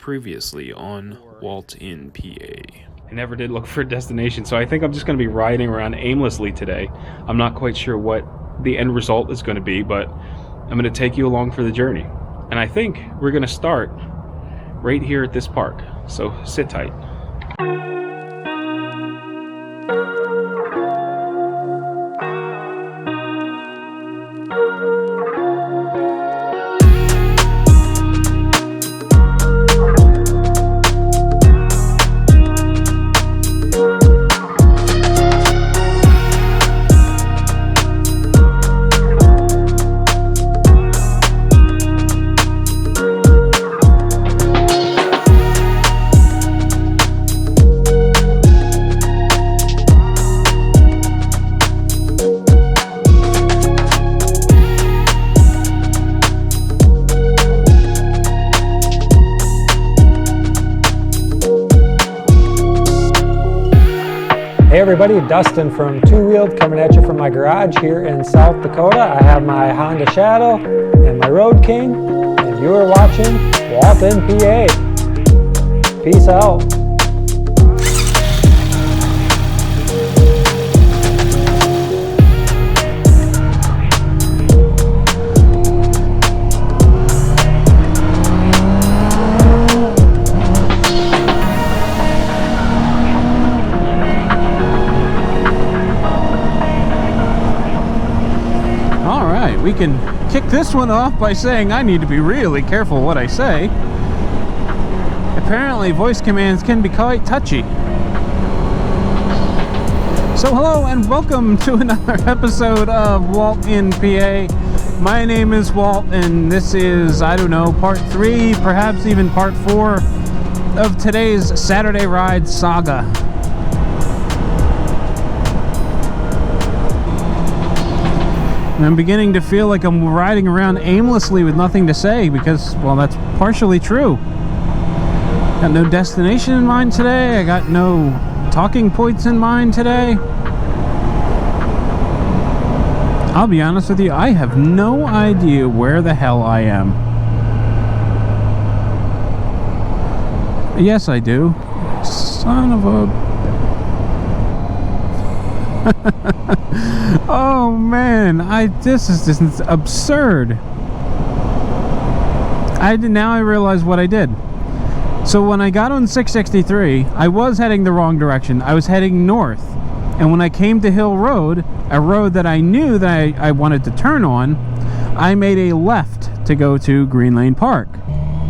Previously on WaltInPA. I never did look for a destination, so I think I'm just going to be riding around aimlessly today. I'm not quite sure what the end result is going to be, but I'm going to take you along for the journey. And I think we're going to start right here at this park, so sit tight. Hey everybody, Dustin from Two Wheeled coming at you from my garage here in South Dakota. I have my Honda Shadow and my Road King, and you are watching WaltInPA. Peace out. We can kick this one off by saying I need to be really careful what I say. Apparently voice commands can be quite touchy. So hello and welcome to another episode of WaltInPA. My name is Walt and this is, I don't know, part 3, perhaps even part 4 of today's Saturday Ride saga. And I'm beginning to feel like I'm riding around aimlessly with nothing to say because, well, that's partially true. Got no destination in mind today. I got no talking points in mind today. I'll be honest with you, I have no idea where the hell I am. Yes, I do. Son of a... Oh man, this is just absurd. Now I realize what I did. So when I got on 663, I was heading the wrong direction. I was heading north. And when I came to Hill Road, a road that I knew that I wanted to turn on, I made a left to go to Green Lane Park,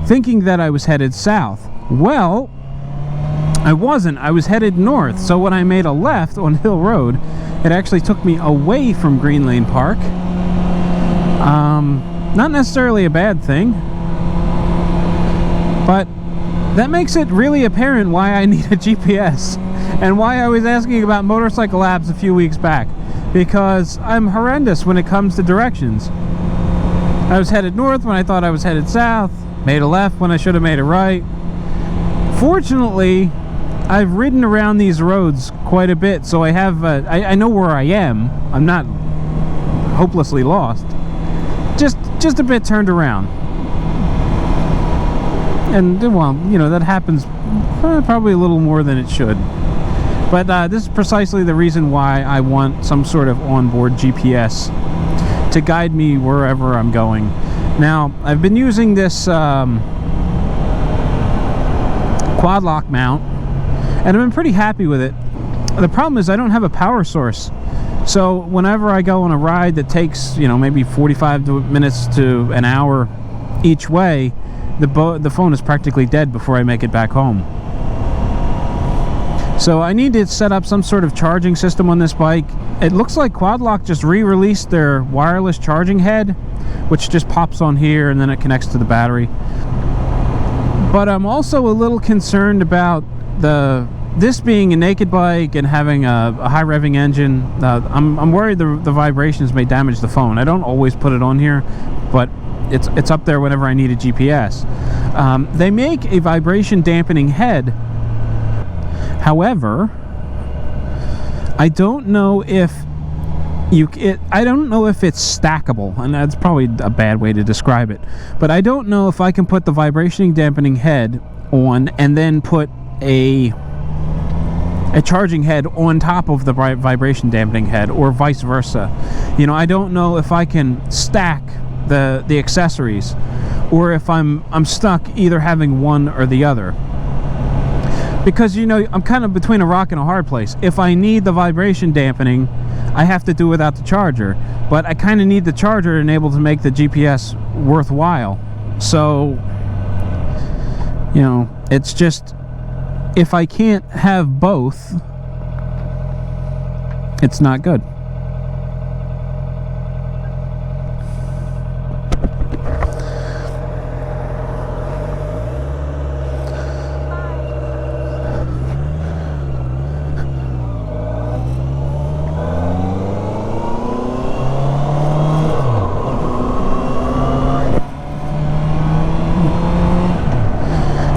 thinking that I was headed south. Well, I wasn't. I was headed north. So when I made a left on Hill Road, it actually took me away from Green Lane Park. Not necessarily a bad thing, but that makes it really apparent why I need a GPS and why I was asking about motorcycle apps a few weeks back, because I'm horrendous when it comes to directions. I was headed north when I thought I was headed south, made a left when I should have made a right. Fortunately, I've ridden around these roads quite a bit, so I have I know where I am. I'm not hopelessly lost. Just a bit turned around. And well, you know, that happens probably a little more than it should. But this is precisely the reason why I want some sort of onboard GPS to guide me wherever I'm going. Now, I've been using this quad lock mount, and I've been pretty happy with it. The problem is I don't have a power source. So whenever I go on a ride that takes, you know, maybe 45 minutes to an hour each way, the phone is practically dead before I make it back home. So I need to set up some sort of charging system on this bike. It looks like Quad Lock just re-released their wireless charging head, which just pops on here and then it connects to the battery. But I'm also a little concerned about this being a naked bike and having a high revving engine. I'm worried the vibrations may damage the phone. I don't always put it on here, but it's up there whenever I need a GPS. They make a vibration dampening head. However, I don't know if it's stackable, and that's probably a bad way to describe it. But I don't know if I can put the vibration dampening head on and then put a charging head on top of the vibration dampening head, or vice versa. You know, I don't know if I can stack the accessories, or if I'm stuck either having one or the other. Because, you know, I'm kind of between a rock and a hard place. If I need the vibration dampening, I have to do without the charger. But I kind of need the charger to enable to make the GPS worthwhile. So, you know, it's just, if I can't have both, it's not good.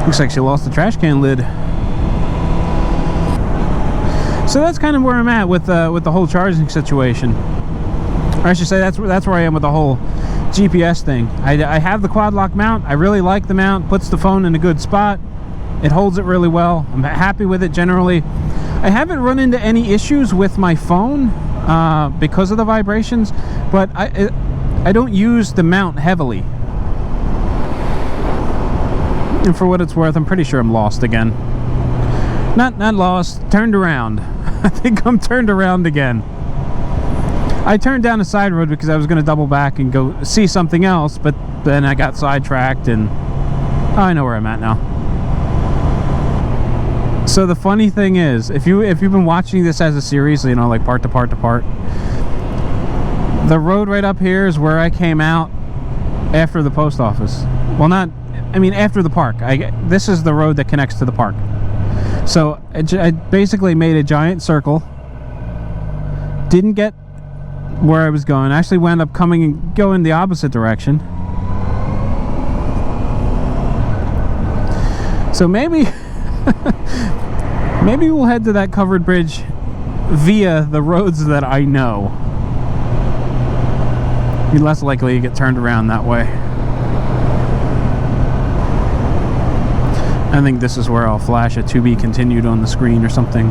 Looks like she lost the trash can lid. So that's kind of where I'm at with the whole charging situation. Or I should say that's where I am with the whole GPS thing. I have the quad lock mount. I really like the mount. Puts the phone in a good spot. It holds it really well. I'm happy with it generally. I haven't run into any issues with my phone because of the vibrations, but I don't use the mount heavily. And for what it's worth, I'm pretty sure I'm lost again. Not lost, turned around. I think I'm turned around again. I turned down a side road because I was going to double back and go see something else, but then I got sidetracked and I know where I'm at now. So the funny thing is, if you've been watching this as a series, you know, like part to part to part, the road right up here is where I came out after the post office. Well, after the park. This is the road that connects to the park. So I basically made a giant circle. Didn't get where I was going. I actually wound up going the opposite direction. So maybe maybe we'll head to that covered bridge via the roads that I know. Be less likely to get turned around that way. I think this is where I'll flash a to be continued on the screen or something.